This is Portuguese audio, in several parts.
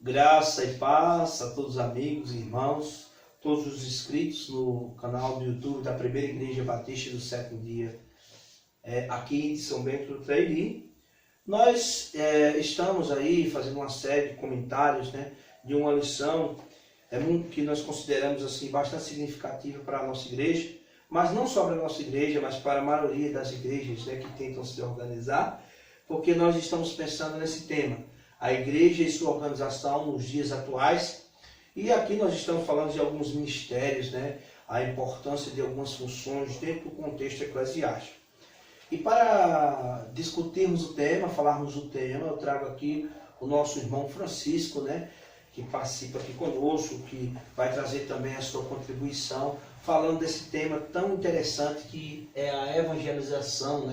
Graça e paz a todos os amigos e irmãos, todos os inscritos no canal do YouTube da Primeira Igreja Batista do Sétimo Dia, aqui de São Bento do Trairi. Nós estamos aí fazendo uma série de comentários, de uma lição que nós consideramos assim, bastante significativa para a nossa igreja, mas não só para a nossa igreja, mas para a maioria das igrejas que tentam se organizar, porque nós estamos pensando nesse tema, a igreja e sua organização nos dias atuais. E aqui nós estamos falando de alguns ministérios, a importância de algumas funções dentro do contexto eclesiástico. E para discutirmos o tema, falarmos do tema, eu trago aqui o nosso irmão Francisco, que participa aqui conosco, que vai trazer também a sua contribuição, falando desse tema tão interessante que é a evangelização,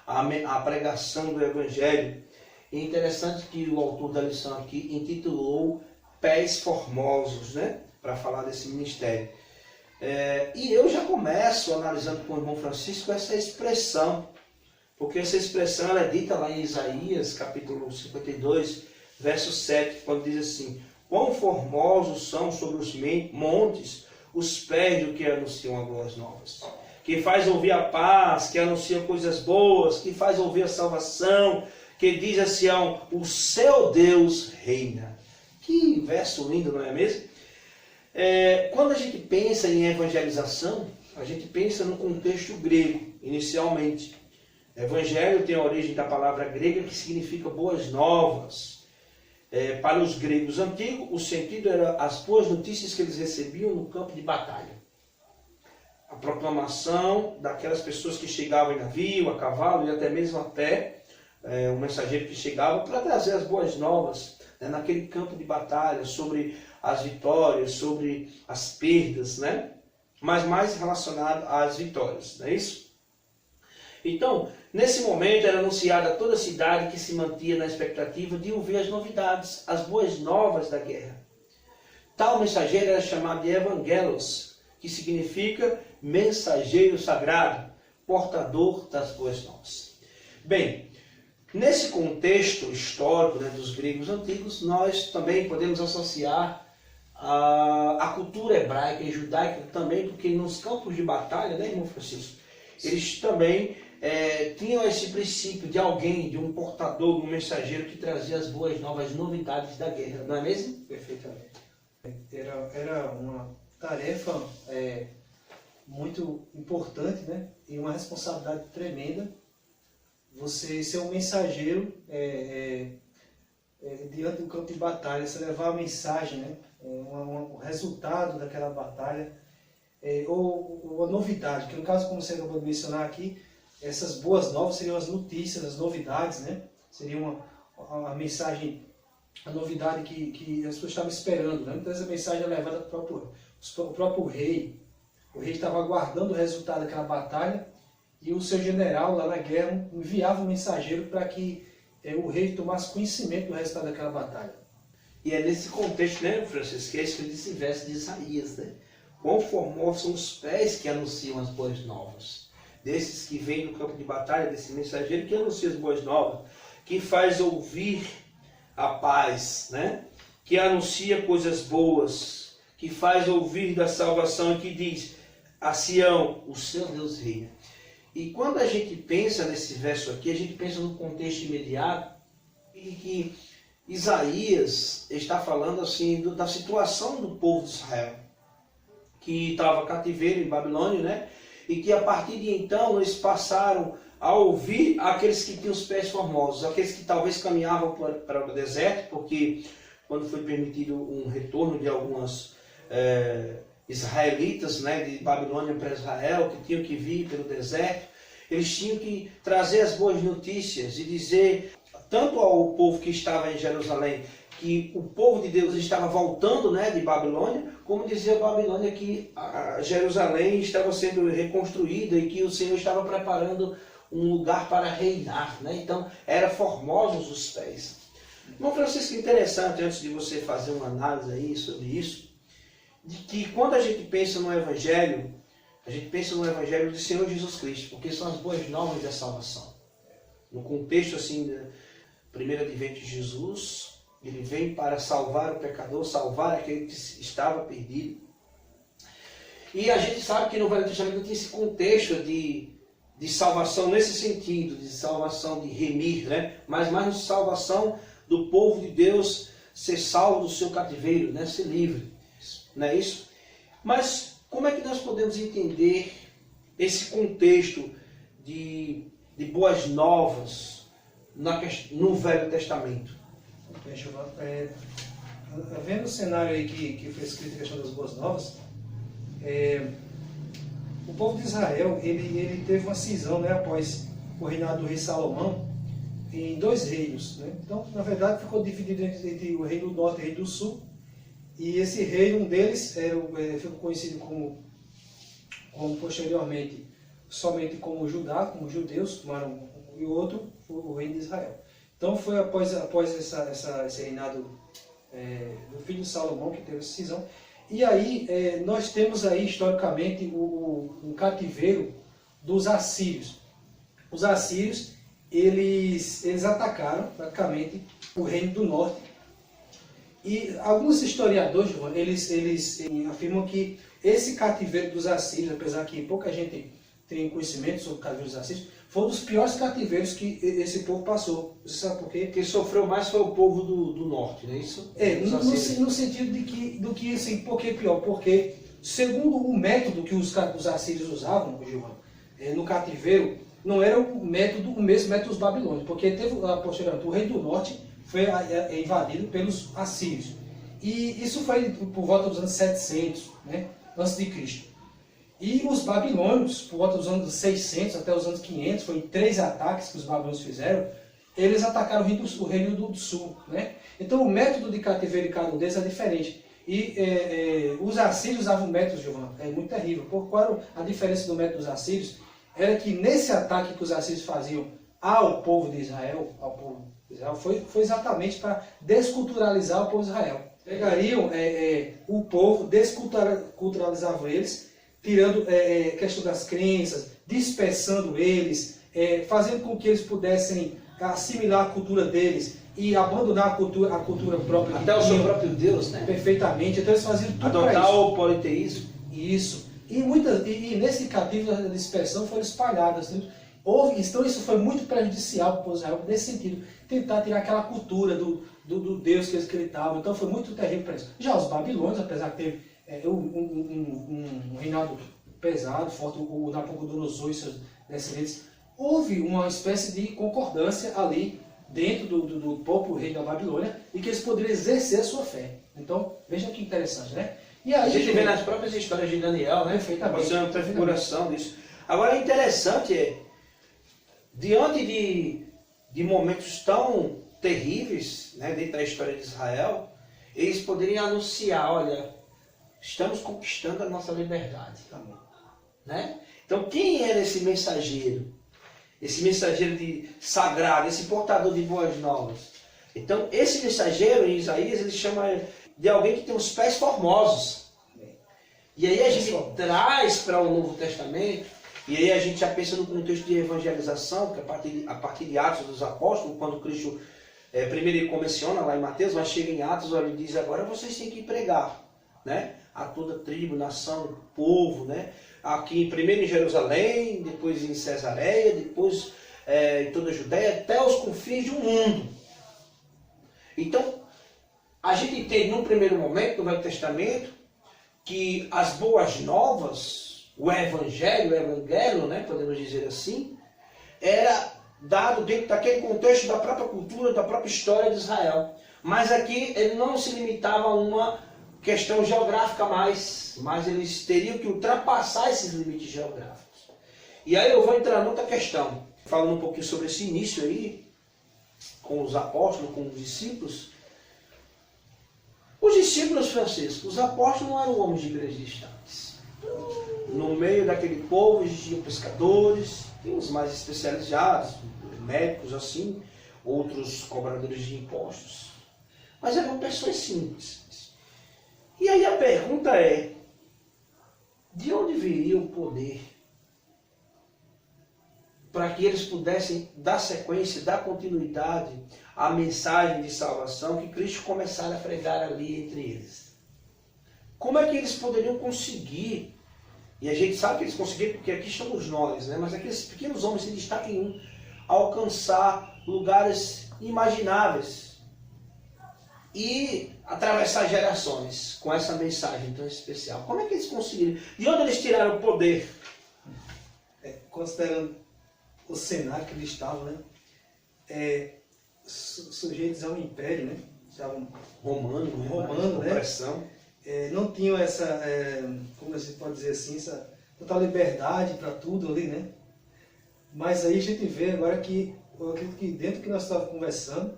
a pregação do evangelho. E é interessante que o autor da lição aqui intitulou Pés Formosos, para falar desse ministério. E eu já começo analisando com o irmão Francisco essa expressão, porque essa expressão é dita lá em Isaías, capítulo 52, verso 7, quando diz assim: quão formosos são sobre os montes os pés do que anunciam as boas novas, que faz ouvir a paz, que anuncia coisas boas, que faz ouvir a salvação, que diz a Sião, o seu Deus reina. Que verso lindo, não é mesmo? Quando a gente pensa em evangelização, a gente pensa no contexto grego, inicialmente. Evangelho tem a origem da palavra grega que significa boas novas. Para os gregos antigos, o sentido era as boas notícias que eles recebiam no campo de batalha. A proclamação daquelas pessoas que chegavam em navio, a cavalo e até mesmo a pé, um mensageiro que chegava para trazer as boas novas naquele campo de batalha, sobre as vitórias, sobre as perdas, mas mais relacionado às vitórias, não é isso? Então, nesse momento era anunciada a toda a cidade que se mantinha na expectativa de ouvir as novidades, as boas novas da guerra. Tal mensageiro era chamado de Evangelos, que significa mensageiro sagrado, portador das boas novas. Bem, nesse contexto histórico dos gregos antigos, nós também podemos associar a cultura hebraica e judaica também, porque nos campos de batalha, irmão Francisco, eles também tinham esse princípio de alguém, de um portador, de um mensageiro que trazia as boas novas, novidades da guerra, não é mesmo? Perfeitamente. Era uma tarefa muito importante, e uma responsabilidade tremenda, você ser um mensageiro diante do campo de batalha, você levar a mensagem, o resultado daquela batalha, ou a novidade, que no caso, como você acabou de mencionar aqui, essas boas novas seriam as notícias, as novidades, seria a mensagem, a novidade que as pessoas estavam esperando, Então essa mensagem é levada para o próprio rei. O rei estava aguardando o resultado daquela batalha, e o seu general lá na guerra enviava um mensageiro para que o rei tomasse conhecimento do resultado daquela batalha. E é nesse contexto, Francisco, que é escrito esse verso de Isaías, Quão formosos são os pés que anunciam as boas novas. Desses que vêm do campo de batalha, desse mensageiro que anuncia as boas novas, que faz ouvir a paz, que anuncia coisas boas, que faz ouvir da salvação e que diz a Sião, o seu Deus reina. E quando a gente pensa nesse verso aqui, a gente pensa no contexto imediato e que Isaías está falando assim da situação do povo de Israel, que estava cativeiro em Babilônia, e que a partir de então eles passaram a ouvir aqueles que tinham os pés formosos, aqueles que talvez caminhavam para o deserto, porque quando foi permitido um retorno de algumas israelitas, de Babilônia para Israel, que tinham que vir pelo deserto, eles tinham que trazer as boas notícias e dizer tanto ao povo que estava em Jerusalém que o povo de Deus estava voltando de Babilônia, como dizer a Babilônia que Jerusalém estava sendo reconstruída e que o Senhor estava preparando um lugar para reinar. Então, eram formosos os pés. Irmão Francisco, interessante, antes de você fazer uma análise aí sobre isso, de que quando a gente pensa no Evangelho, a gente pensa no Evangelho do Senhor Jesus Cristo, porque são as boas novas da salvação. No contexto assim, primeiro advento de Jesus, Ele vem para salvar o pecador, salvar aquele que estava perdido. E a gente sabe que no Velho Testamento tem esse contexto de salvação nesse sentido, de salvação de remir, né? Mas mais de salvação do povo de Deus ser salvo do seu cativeiro, né? Ser livre, não é isso? Mas como é que nós podemos entender esse contexto de boas novas no Velho Testamento? Bem, Giovanni, vendo o cenário aí que foi escrito a questão das boas novas, o povo de Israel ele teve uma cisão, né, após o reinado do rei Salomão em 2 reinos, né? Então, na verdade, ficou dividido entre o reino do norte e o reino do sul. E esse reino, um deles, ficou conhecido como posteriormente somente como Judá, como judeus, e o outro foi o reino de Israel. Então foi após esse reinado do filho de Salomão que teve essa cisão. E aí nós temos aí historicamente um cativeiro dos assírios. Os assírios eles atacaram praticamente o reino do norte. E alguns historiadores, eles afirmam que esse cativeiro dos assírios, apesar que pouca gente tem conhecimento sobre o cativeiro dos assírios, foi um dos piores cativeiros que esse povo passou. Você sabe por quê? Quem sofreu mais foi o povo do norte, não é isso? No sentido do que assim, por que pior? Porque, segundo o método que os assírios usavam, Giovanni, no cativeiro, não era o mesmo método dos babilônios, porque teve posteriormente o rei do norte foi invadido pelos assírios. E isso foi por volta dos anos 700, né, antes de Cristo. E os babilônios, por volta dos anos 600 até os anos 500, foi 3 ataques que os babilônios fizeram, eles atacaram o reino do sul, né? Então o método de cativeiro de cada um deles é diferente. E os assírios usavam um método, Giovanni, muito terrível. Qual era a diferença do método dos assírios? Era que nesse ataque que os assírios faziam ao povo de Israel, foi exatamente para desculturalizar o povo de Israel. Pegariam o povo, desculturalizavam eles, tirando questão das crenças, dispersando eles, fazendo com que eles pudessem assimilar a cultura deles e abandonar a cultura própria. Até o seu próprio Deus, né? Perfeitamente. Então eles faziam tudo para isso. Adotar o politeísmo. Isso. E nesse cativo a dispersão foram espalhadas. Né? Então isso foi muito prejudicial para o povo de Israel nesse sentido. Tentar tirar aquela cultura do Deus que eles acreditavam. Então foi muito terrível para isso. Já os babilônios, apesar que teve um reinado pesado, forte, o Nabucodonosor e seus descendentes, houve uma espécie de concordância ali dentro do próprio rei da Babilônia e que eles poderiam exercer a sua fé. Então, veja que interessante, né? E aí, a gente vê nas próprias histórias de Daniel, né? Perfeitamente. Você é uma prefiguração disso. Agora, interessante diante de momentos tão terríveis, né, dentro da história de Israel, eles poderiam anunciar, olha, estamos conquistando a nossa liberdade. Né? Então, quem era esse mensageiro? Esse mensageiro sagrado, esse portador de boas novas. Então, esse mensageiro, em Isaías, ele chama de alguém que tem os pés formosos. E aí a gente traz para o Novo Testamento, e aí a gente já pensa no contexto de evangelização, que a partir de Atos dos Apóstolos, quando Cristo, primeiro ele comenciona lá em Mateus, mas chega em Atos, ele diz, agora vocês têm que pregar, né? A toda tribo, nação, povo, né? Aqui primeiro em Jerusalém, depois em Cesareia, depois em toda a Judéia, até os confins do mundo. Então, a gente entende num primeiro momento, no Velho Testamento, que as boas novas, o evangelho, né, podemos dizer assim, era dado dentro daquele contexto da própria cultura, da própria história de Israel. Mas aqui ele não se limitava a uma questão geográfica mais, mas eles teriam que ultrapassar esses limites geográficos. E aí eu vou entrar noutra questão, falando um pouquinho sobre esse início aí, com os apóstolos, com os discípulos. Os discípulos, Francisco, os apóstolos não eram homens de igrejas distantes. No meio daquele povo existiam pescadores, tem uns mais especializados, médicos assim, outros cobradores de impostos. Mas eram pessoas simples. E aí a pergunta é, de onde viria o poder para que eles pudessem dar sequência, dar continuidade à mensagem de salvação que Cristo começara a pregar ali entre eles. Como é que eles poderiam conseguir? E a gente sabe que eles conseguiram porque aqui estamos nós, né? Mas aqueles pequenos homens se destacam em alcançar lugares imagináveis e atravessar gerações com essa mensagem tão especial. Como é que eles conseguiram? De onde eles tiraram o poder? Considerando o cenário que eles estavam, né? Sujeitos a um império, né? Estavam romano, né? Opressão. Não tinham essa, como se pode dizer assim, essa total liberdade para tudo ali, né? Mas aí a gente vê agora que, eu acredito que dentro do que nós estávamos conversando,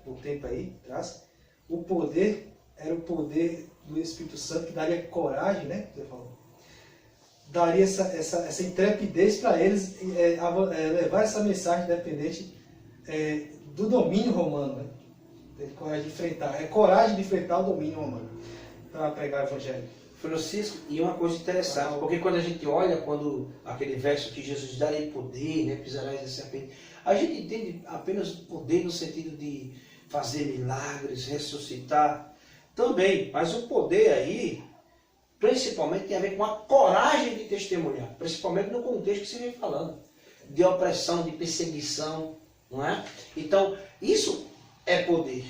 por tempo aí atrás, o poder era o poder do Espírito Santo que daria coragem, né? Você falou. Daria essa intrepidez para eles levar essa mensagem independente do domínio romano, né? Ter coragem de enfrentar, coragem de enfrentar o domínio romano para pregar o evangelho. Francisco, e uma coisa interessante, porque quando a gente olha, quando aquele verso que Jesus darei poder, né, pisarás da serpente, a gente entende apenas poder no sentido de fazer milagres, ressuscitar, também, mas o poder aí, principalmente tem a ver com a coragem de testemunhar, principalmente no contexto que você vem falando, de opressão, de perseguição, não é? Então, isso é poder.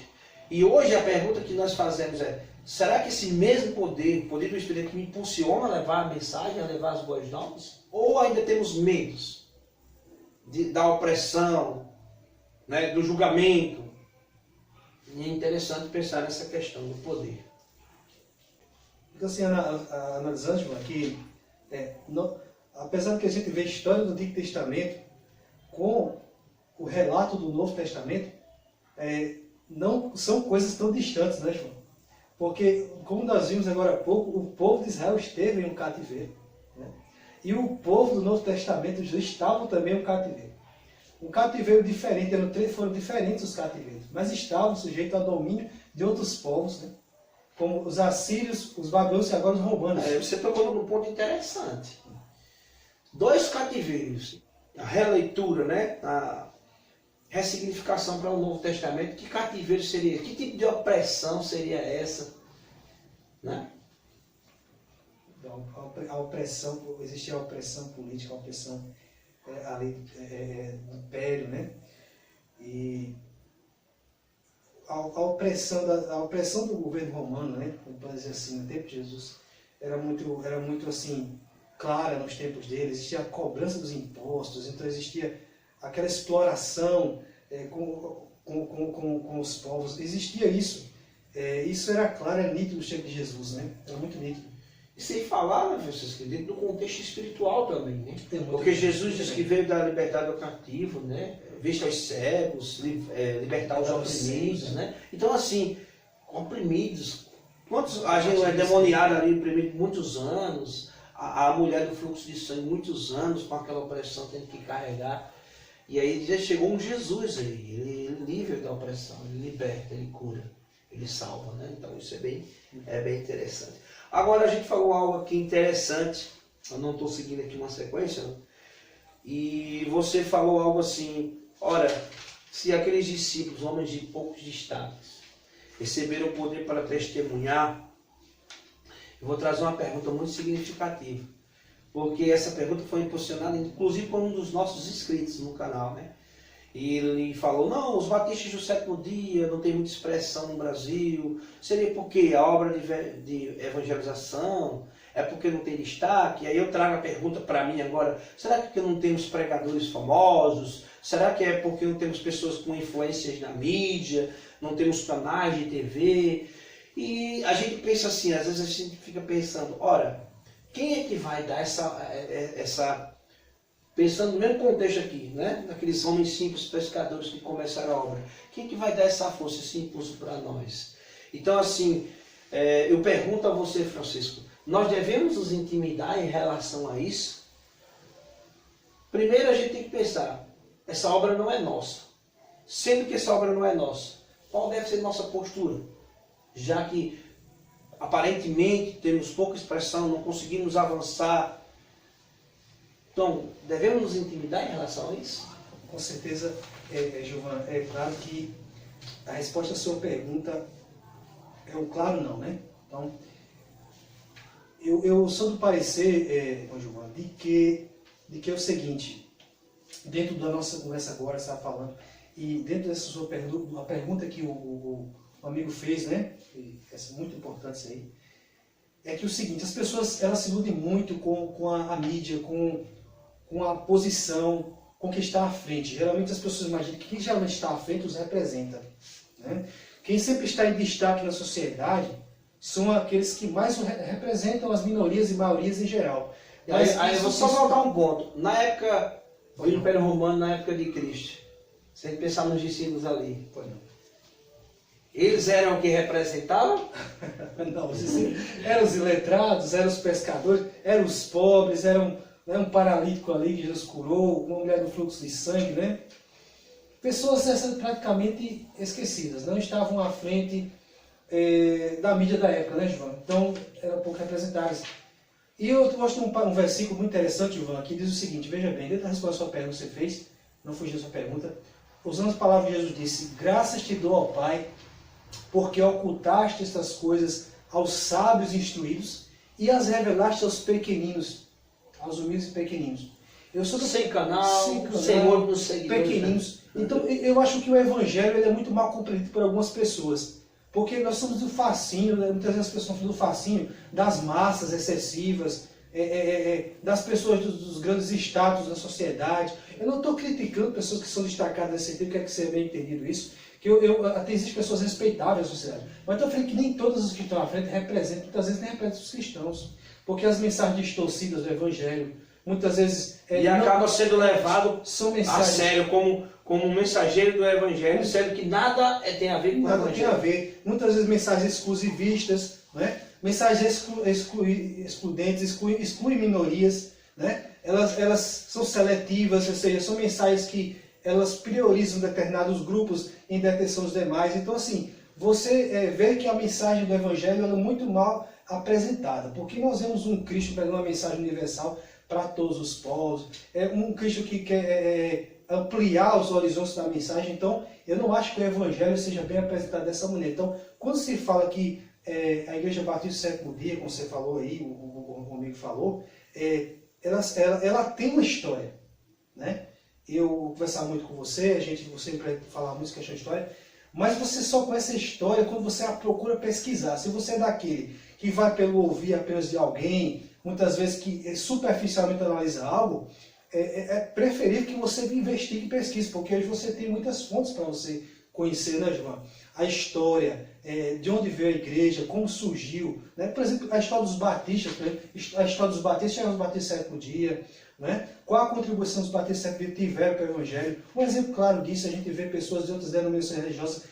E hoje a pergunta que nós fazemos é, será que esse mesmo poder, o poder do Espírito, me impulsiona a levar a mensagem, a levar as boas novas? Ou ainda temos medos da opressão, né, do julgamento? E é interessante pensar nessa questão do poder. Então, assim, analisando, João, que apesar de que a gente vê a história do Antigo Testamento com o relato do Novo Testamento, não são coisas tão distantes, né, João? Porque, como nós vimos agora há pouco, o povo de Israel esteve em um cativeiro, né? E o povo do Novo Testamento já estavam também em um cativeiro. Um cativeiro diferente, foram diferentes os cativeiros, mas estavam sujeitos ao domínio de outros povos, né? Como os assírios, os babilônios e agora os romanos. Você tocou num ponto interessante. 2 cativeiros. A releitura, né? A ressignificação para o Novo Testamento. Que cativeiro seria? Que tipo de opressão seria essa? Né? A opressão, existia a opressão política, a opressão ali do império, né? E a opressão do governo romano, né? Pode dizer assim, no tempo de Jesus, era muito assim, clara nos tempos dele. Existia a cobrança dos impostos, então existia aquela exploração com os povos. Existia isso. Isso era claro, era nítido no tempo de Jesus, né? Era muito nítido. E sem falar, né, Francisco, dentro do contexto espiritual também, né? Porque Jesus diz que veio dar liberdade ao cativo, né? Vista aos cegos, libertar os oprimidos, né? Então, assim, oprimidos. Quantos a gente é demoniado ali, oprimido muitos anos, a mulher do fluxo de sangue muitos anos com aquela opressão tendo que carregar. E aí já chegou um Jesus aí, ele livra da opressão, ele liberta, ele cura, ele salva, né? Então isso é bem interessante. Agora a gente falou algo aqui interessante, eu não estou seguindo aqui uma sequência, não? E você falou algo assim, ora, se aqueles discípulos, homens de poucos destaques, receberam o poder para testemunhar, eu vou trazer uma pergunta muito significativa, porque essa pergunta foi impulsionada inclusive por um dos nossos inscritos no canal, né? E ele falou, não, os batistas do 7º dia não tem muita expressão no Brasil, seria porque a obra de evangelização, é porque não tem destaque? E aí eu trago a pergunta para mim agora, será que porque não temos pregadores famosos? Será que é porque não temos pessoas com influências na mídia? Não temos canais de TV? E a gente pensa assim, às vezes a gente fica pensando, ora, quem é que vai dar essa pensando no mesmo contexto aqui, né? Naqueles homens simples pescadores que começaram a obra, quem é que vai dar essa força, esse impulso para nós? Então, assim, eu pergunto a você, Francisco, nós devemos nos intimidar em relação a isso? Primeiro a gente tem que pensar, essa obra não é nossa. Sendo que essa obra não é nossa, qual deve ser nossa postura? Já que aparentemente temos pouca expressão, não conseguimos avançar. Então, devemos nos intimidar em relação a isso? Com certeza, Giovana, é claro que a resposta à sua pergunta é um claro não, né? Então, eu sou do parecer, Giovana, de que é o seguinte, dentro da nossa conversa agora, você está falando, e dentro dessa sua pergunta, a pergunta que o amigo fez, né? E essa é muito importante isso aí, é que o seguinte, as pessoas elas se iludem muito com a mídia, com a posição, com quem está à frente. Geralmente as pessoas imaginam que quem geralmente está à frente os representa. Né? Quem sempre está em destaque na sociedade são aqueles que mais representam as minorias e maiorias em geral. Mas aí eu vou só voltar um ponto. Na época do Império Romano, na época de Cristo, se a gente pensar nos discípulos ali, eles eram o que representavam? Não, eram os iletrados, eram os pescadores, eram os pobres, eram um paralítico ali que Jesus curou, uma mulher do fluxo de sangue, né? Pessoas essas praticamente esquecidas, não estavam à frente da mídia da época, né, João? Então, eram pouco representadas. E eu gosto de um versículo muito interessante, João, que diz o seguinte, veja bem, dentro da resposta à sua pergunta que você fez, não fugiu da sua pergunta, usando as palavras de Jesus, disse, graças te dou, ó Pai, porque ocultaste estas coisas aos sábios instruídos e as revelaste aos pequeninos, aos humildes e pequeninos. Eu sou sem canal, sem olho nos seguidores. Pequeninos. Né? Então, eu acho que o Evangelho ele é muito mal compreendido por algumas pessoas. Porque nós somos do fascínio, muitas vezes as pessoas falam do fascínio das massas excessivas, das pessoas dos grandes status da sociedade. Eu não estou criticando pessoas que são destacadas nesse sentido, quer que seja bem entendido isso. Que até existem pessoas respeitáveis na sociedade. Mas estou falando que nem todos os que estão à frente representam, muitas vezes nem representam os cristãos. Porque as mensagens distorcidas do Evangelho, muitas vezes... E acaba sendo levado são a sério como um mensageiro do Evangelho, sendo que nada tem a ver com o Evangelho. Nada tem a ver. Muitas vezes mensagens exclusivistas, né? Mensagens excludentes, excluem minorias, né? Elas são seletivas, ou seja, são mensagens que elas priorizam determinados grupos em detenção dos demais. Então, assim, você vê que a mensagem do Evangelho é muito mal apresentada, porque nós vemos um Cristo pregando uma mensagem universal para todos os povos, um Cristo que quer ampliar os horizontes da mensagem. Então, eu não acho que o Evangelho seja bem apresentado dessa maneira. Então, quando se fala que a Igreja Batista do Sétimo Dia, como você falou aí, o amigo falou, ela tem uma história, né? Eu conversava muito com você sempre fala muito questão de história, mas você só conhece a história quando você a procura pesquisar. Se você é daquele que vai pelo ouvir apenas de alguém, muitas vezes que superficialmente analisa algo, é preferível que você investigue e pesquise, porque hoje você tem muitas fontes para você conhecer, né, João? A história, de onde veio a igreja, como surgiu, né? Por exemplo, a história dos batistas, a história dos batistas, chegamos nos batistas do sétimo dia, né? Qual a contribuição dos batistas do sétimo dia tiveram para o Evangelho? Um exemplo claro disso, a gente vê pessoas de outras denominações religiosas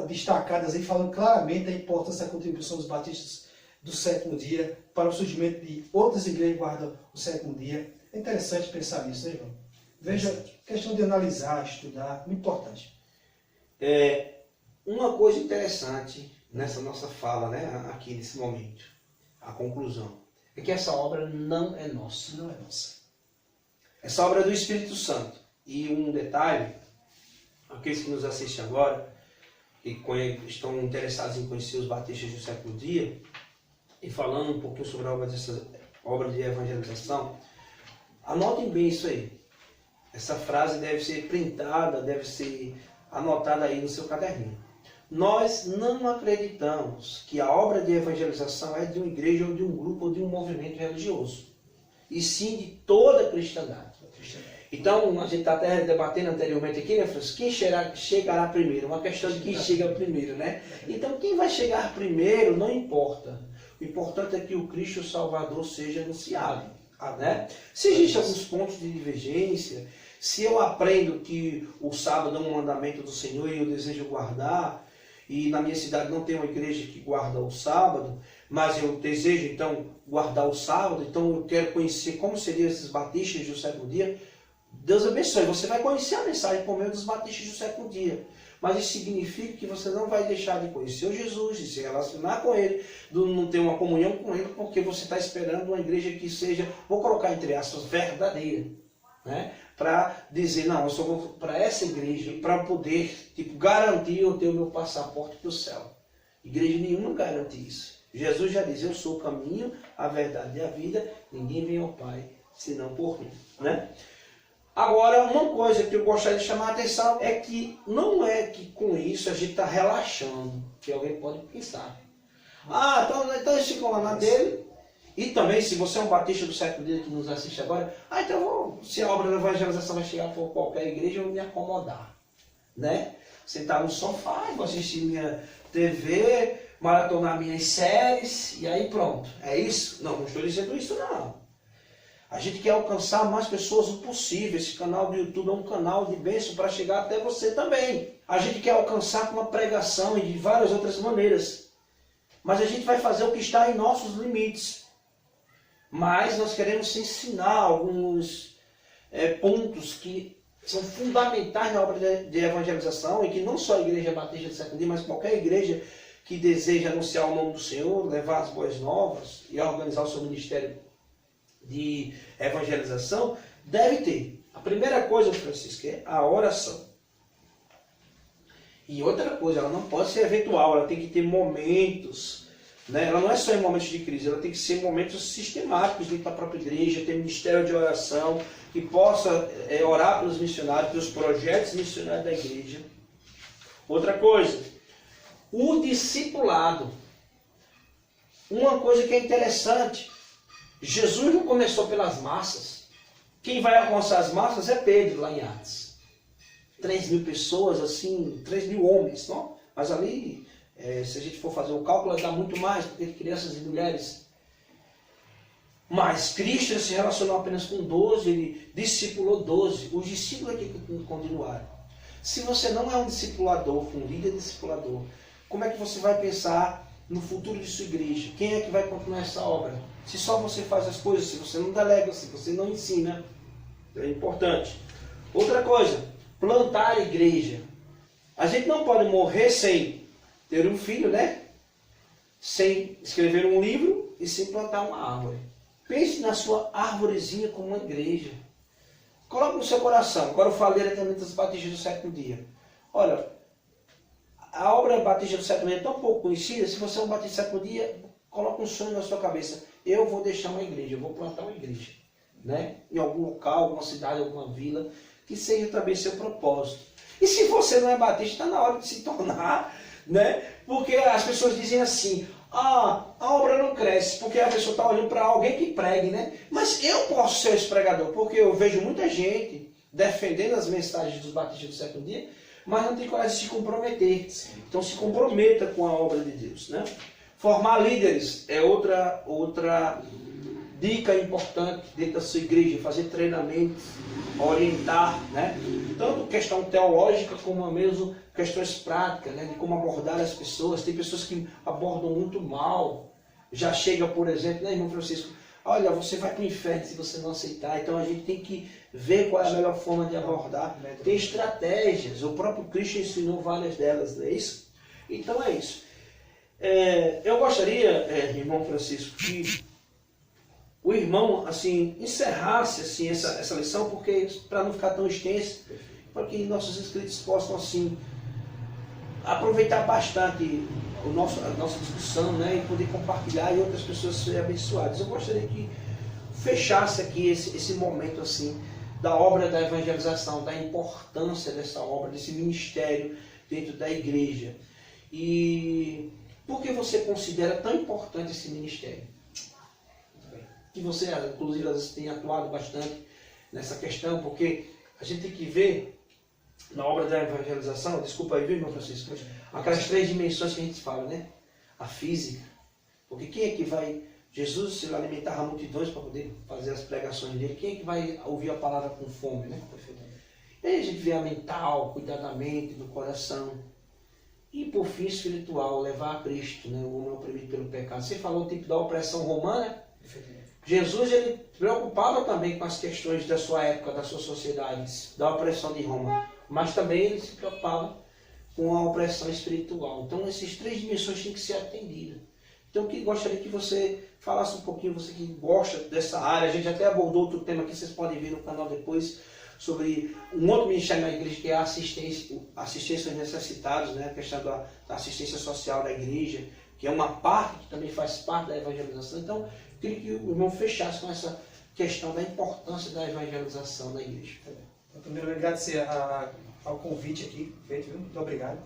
destacadas aí, falando claramente da importância da contribuição dos batistas do sétimo dia para o surgimento de outras igrejas que guardam o sétimo dia. É interessante pensar nisso, né, João? Veja, questão de analisar, estudar, muito importante. Uma coisa interessante nessa nossa fala, né, aqui nesse momento, a conclusão, é que essa obra não é nossa. Não é nossa. Essa obra é do Espírito Santo. E um detalhe, aqueles que nos assistem agora, que estão interessados em conhecer os batistas do sétimo dia, e falando um pouquinho sobre a obra de evangelização, anotem bem isso aí. Essa frase deve ser printada, deve ser anotada aí no seu caderninho. Nós não acreditamos que a obra de evangelização é de uma igreja ou de um grupo ou de um movimento religioso, e sim de toda a cristandade. Então, a gente está até debatendo anteriormente aqui, né, Francisco? Quem chegará primeiro? Uma questão de quem chega primeiro, né? Então, quem vai chegar primeiro não importa. O importante é que o Cristo Salvador seja anunciado. Né? Se existem alguns pontos de divergência, se eu aprendo que o sábado é um mandamento do Senhor e eu desejo guardar, e na minha cidade não tem uma igreja que guarda o sábado, mas eu desejo então guardar o sábado, então eu quero conhecer como seriam esses batistas do sétimo dia, Deus abençoe, você vai conhecer a mensagem por meio dos batistas do sétimo dia. mas isso significa que você não vai deixar de conhecer o Jesus, de se relacionar com Ele, de não ter uma comunhão com Ele, porque você está esperando uma igreja que seja, vou colocar entre aspas, verdadeira, né? Para dizer, não, eu só vou para essa igreja para poder garantir eu ter o meu passaporte para o céu. Igreja nenhuma garante isso. Jesus já diz, eu sou o caminho, a verdade e a vida, ninguém vem ao Pai senão por mim, né? Agora, uma coisa que eu gostaria de chamar a atenção é que não é que com isso a gente está relaxando, que alguém pode pensar. Então eles ficam lá na dele. E também, se você é um batista do século dia que nos assiste agora, então se a obra da evangelização vai chegar por qualquer igreja, eu vou me acomodar, né? Sentar no sofá, vou assistir minha TV, maratonar minhas séries, e aí pronto. É isso? Não estou dizendo isso não. A gente quer alcançar mais pessoas o possível. Esse canal do YouTube é um canal de bênção para chegar até você também. A gente quer alcançar com uma pregação e de várias outras maneiras. Mas a gente vai fazer o que está em nossos limites. Mas nós queremos ensinar alguns pontos que são fundamentais na obra de evangelização e que não só a Igreja Batista do Século Dia, mas qualquer igreja que deseja anunciar o nome do Senhor, levar as boas novas e organizar o seu ministério de evangelização, deve ter. A primeira coisa, Francisco, é a oração. E outra coisa, ela não pode ser eventual, ela tem que ter momentos, né? Ela não é só em momentos de crise, ela tem que ser momentos sistemáticos dentro da própria igreja, ter ministério de oração, que possa orar pelos missionários, pelos projetos missionários da igreja. Outra coisa, o discipulado. Uma coisa que é interessante, Jesus não começou pelas massas. Quem vai alcançar as massas é Pedro, lá em Atos. 3.000 pessoas, assim, 3.000 homens, não? Mas ali, se a gente for fazer o cálculo, dá muito mais, porque tem crianças e mulheres. Mas Cristo se relacionou apenas com 12, ele discipulou 12. Os discípulos aqui continuaram. Se você não é um discipulador, um líder discipulador, como é que você vai pensar no futuro de sua igreja? Quem é que vai continuar essa obra? Se só você faz as coisas, se você não delega, se você não ensina, é importante. Outra coisa, plantar a igreja. A gente não pode morrer sem ter um filho, né? Sem escrever um livro e sem plantar uma árvore. Pense na sua árvorezinha como uma igreja. Coloque no seu coração. Agora eu falei diretamente dos batistas do século dia. Olha, a obra Batista do século dia é tão pouco conhecida. Se você é um batista do século dia, coloque um sonho na sua cabeça. Eu vou deixar uma igreja, eu vou plantar uma igreja, né? Em algum local, alguma cidade, alguma vila, que seja também seu propósito. E se você não é batista, está na hora de se tornar, né? Porque as pessoas dizem assim, a obra não cresce, porque a pessoa está olhando para alguém que pregue, né? Mas eu posso ser esse pregador, porque eu vejo muita gente defendendo as mensagens dos batistas do século dia, mas não tem coragem de se comprometer. Sim. Então se comprometa com a obra de Deus, né? Formar líderes é outra dica importante dentro da sua igreja, fazer treinamentos, orientar, né? Tanto questão teológica como mesmo questões práticas, né? De como abordar as pessoas. Tem pessoas que abordam muito mal. Já chega, por exemplo, né, irmão Francisco? Olha, você vai para o inferno se você não aceitar. Então a gente tem que ver qual é a melhor forma de abordar. Tem estratégias, o próprio Cristo ensinou várias delas, não é isso? Então é isso. Eu gostaria, irmão Francisco, que o irmão assim, encerrasse assim, essa lição, porque para não ficar tão extenso, para que nossos inscritos possam assim, aproveitar bastante a nossa discussão, né, e poder compartilhar e outras pessoas serem abençoadas. Eu gostaria que fechasse aqui esse momento assim, da obra da evangelização, da importância dessa obra, desse ministério dentro da igreja. E por que você considera tão importante esse ministério? Que você, inclusive, às vezes tem atuado bastante nessa questão, porque a gente tem que ver na obra da evangelização, desculpa aí, viu, irmão Francisco, aquelas 3 dimensões que a gente fala, né? A física, porque quem é que vai... Jesus se alimentava multidões para poder fazer as pregações dele, quem é que vai ouvir a palavra com fome, né? E aí a gente vê a mental, cuidar da mente, do coração. E por fim, espiritual, levar a Cristo, né? O homem oprimido pelo pecado. Você falou o tipo da opressão romana. Jesus, ele preocupava também com as questões da sua época, da sua sociedade, da opressão de Roma. Mas também ele se preocupava com a opressão espiritual. Então, essas três dimensões têm que ser atendidas. Então, eu gostaria que você falasse um pouquinho, você que gosta dessa área. A gente até abordou outro tema que vocês podem ver no canal depois, sobre um outro ministério na igreja, que é a assistência aos necessitados, né? A questão da assistência social da igreja, que é uma parte que também faz parte da evangelização. Então, eu queria que o irmão fechasse com essa questão da importância da evangelização na igreja. Então, primeiro, agradecer ao convite aqui feito, viu? Muito obrigado.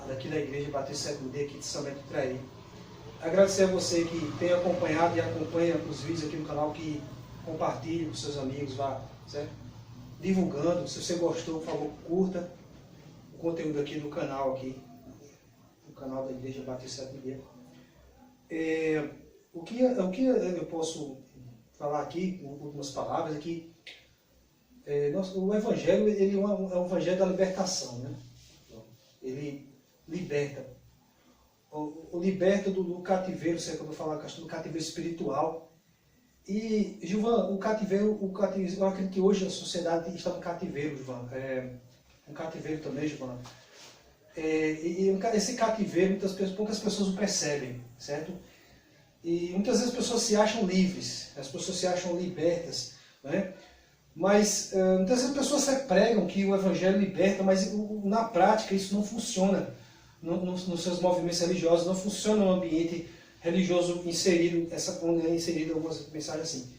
Daqui da Igreja Batista Sétimo Dia, aqui de São Bento do Traí. Agradecer a você que tem acompanhado e acompanha os vídeos aqui no canal, que compartilhe com seus amigos, vá, certo? Divulgando. Se você gostou, por favor, curta o conteúdo aqui do canal, no canal da Igreja Batista Sétimo Dia. O que eu posso falar aqui, com últimas palavras, é que o Evangelho ele é um Evangelho da libertação, né? Ele liberta. O liberta do cativeiro, sei que eu vou falar a questão do cativeiro espiritual. E, Gilvan, o cativeiro, eu acredito que hoje a sociedade está no cativeiro, Gilvan. Um cativeiro também, Gilvan. Esse cativeiro, poucas pessoas o percebem, certo? E muitas vezes as pessoas se acham livres, as pessoas se acham libertas, né? Mas muitas vezes as pessoas pregam que o Evangelho liberta, mas na prática isso não funciona nos seus movimentos religiosos, não funciona no ambiente religioso inserido, onde é inserido algumas mensagens assim.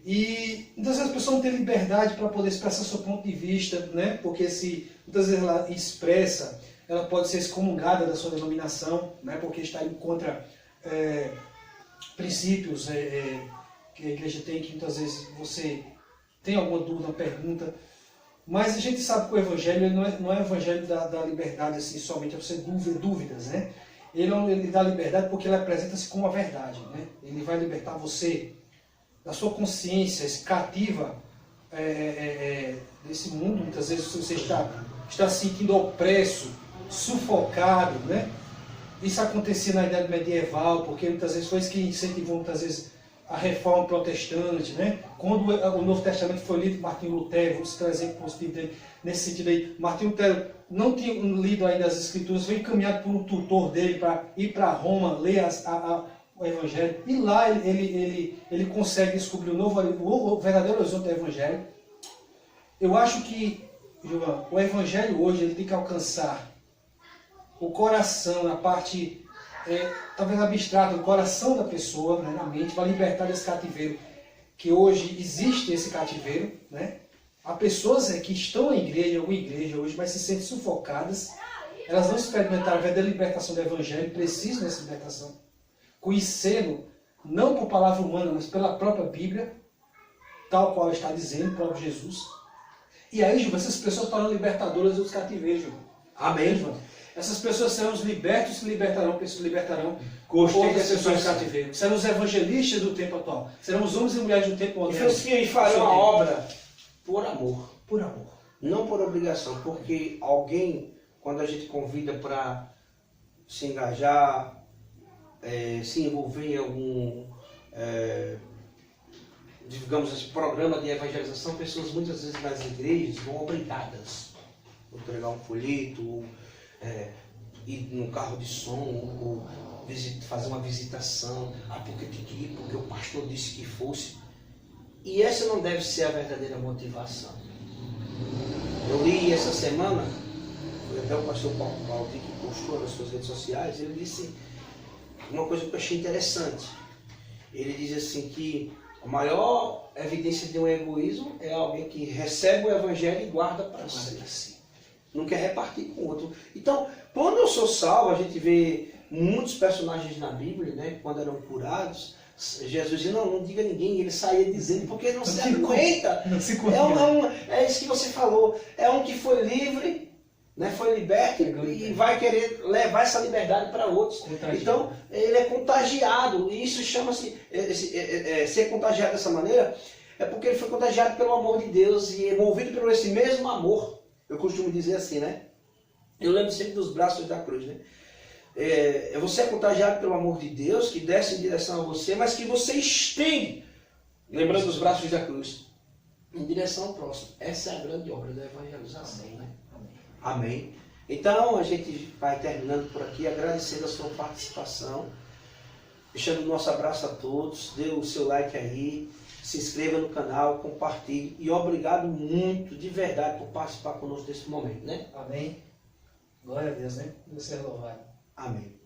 E muitas vezes as pessoas não têm liberdade para poder expressar seu ponto de vista, né? Porque se muitas vezes ela expressa, ela pode ser excomungada da sua denominação, né? Porque está indo contra princípios que a igreja tem, que muitas vezes você tem alguma dúvida, uma pergunta. Mas a gente sabe que o Evangelho ele não é o Evangelho da liberdade assim, somente a você dúvidas, né? Ele dá liberdade porque ele apresenta-se como a verdade, né? Ele vai libertar você da sua consciência cativa desse mundo. Muitas vezes você está se sentindo opresso, sufocado, né? Isso acontecia na Idade Medieval, porque muitas vezes foi isso que incentivou muitas vezes a reforma protestante, né? Quando o Novo Testamento foi lido por Martinho Lutero, vamos trazer positivo dele nesse sentido aí. Martinho Lutero não tinha lido ainda as Escrituras, foi encaminhado por um tutor dele para ir para Roma, ler o Evangelho, e lá ele consegue descobrir o verdadeiro horizonte do Evangelho. Eu acho que, João, o Evangelho hoje ele tem que alcançar o coração, na parte talvez abstrata, o coração da pessoa, né, na mente, para libertar desse cativeiro, que hoje existe esse cativeiro, né? Há pessoas que estão na igreja ou igreja hoje, mas se sentem sufocadas, elas não experimentaram a verdadeira libertação do Evangelho, precisam dessa libertação, conhecê-lo, não por palavra humana, mas pela própria Bíblia, tal qual está dizendo o próprio Jesus. E aí, Gilvan, essas pessoas tornam libertadoras dos cativeiros, Gilvan. Amém, Gilvan. Essas pessoas serão os libertos que libertarão Gostei outras dessa pessoas do expressão. cativeiro. Serão os evangelistas do tempo atual. Serão os homens e mulheres do tempo moderno. E farão a obra por amor. Por amor. Não por obrigação, porque alguém, quando a gente convida para se engajar, se envolver em algum, digamos assim, programa de evangelização, pessoas muitas vezes nas igrejas vão obrigadas a entregar um folheto, ou ir num carro de som, ou fazer uma visitação, porque tem que ir, porque o pastor disse que fosse. E essa não deve ser a verdadeira motivação. Eu li essa semana, foi até o pastor Paulo que postou nas suas redes sociais, ele disse uma coisa que eu achei interessante. Ele diz assim que a maior evidência de um egoísmo é alguém que recebe o Evangelho e guarda para si. Não quer repartir com o outro. Então, quando eu sou salvo, a gente vê muitos personagens na Bíblia, né, quando eram curados, Jesus dizia, não diga a ninguém, ele saía dizendo, porque não se aguenta. É isso que você falou, é um que foi livre, né, foi liberto e vai querer levar essa liberdade para outros. Então, ele é contagiado, e isso chama-se, ser contagiado dessa maneira, é porque ele foi contagiado pelo amor de Deus e é movido por esse mesmo amor. Eu costumo dizer assim, né? Eu lembro sempre dos braços da cruz, né? Você é contagiado pelo amor de Deus, que desce em direção a você, mas que você estende, lembrando dos braços da cruz, em direção ao próximo. Essa é a grande obra da evangelização, né? Amém. Então, a gente vai terminando por aqui, agradecendo a sua participação, deixando o nosso abraço a todos, dê o seu like aí, se inscreva no canal, compartilhe, e obrigado muito, de verdade, por participar conosco desse momento, né? Amém. Glória a Deus, né? Deus seja louvado. Amém.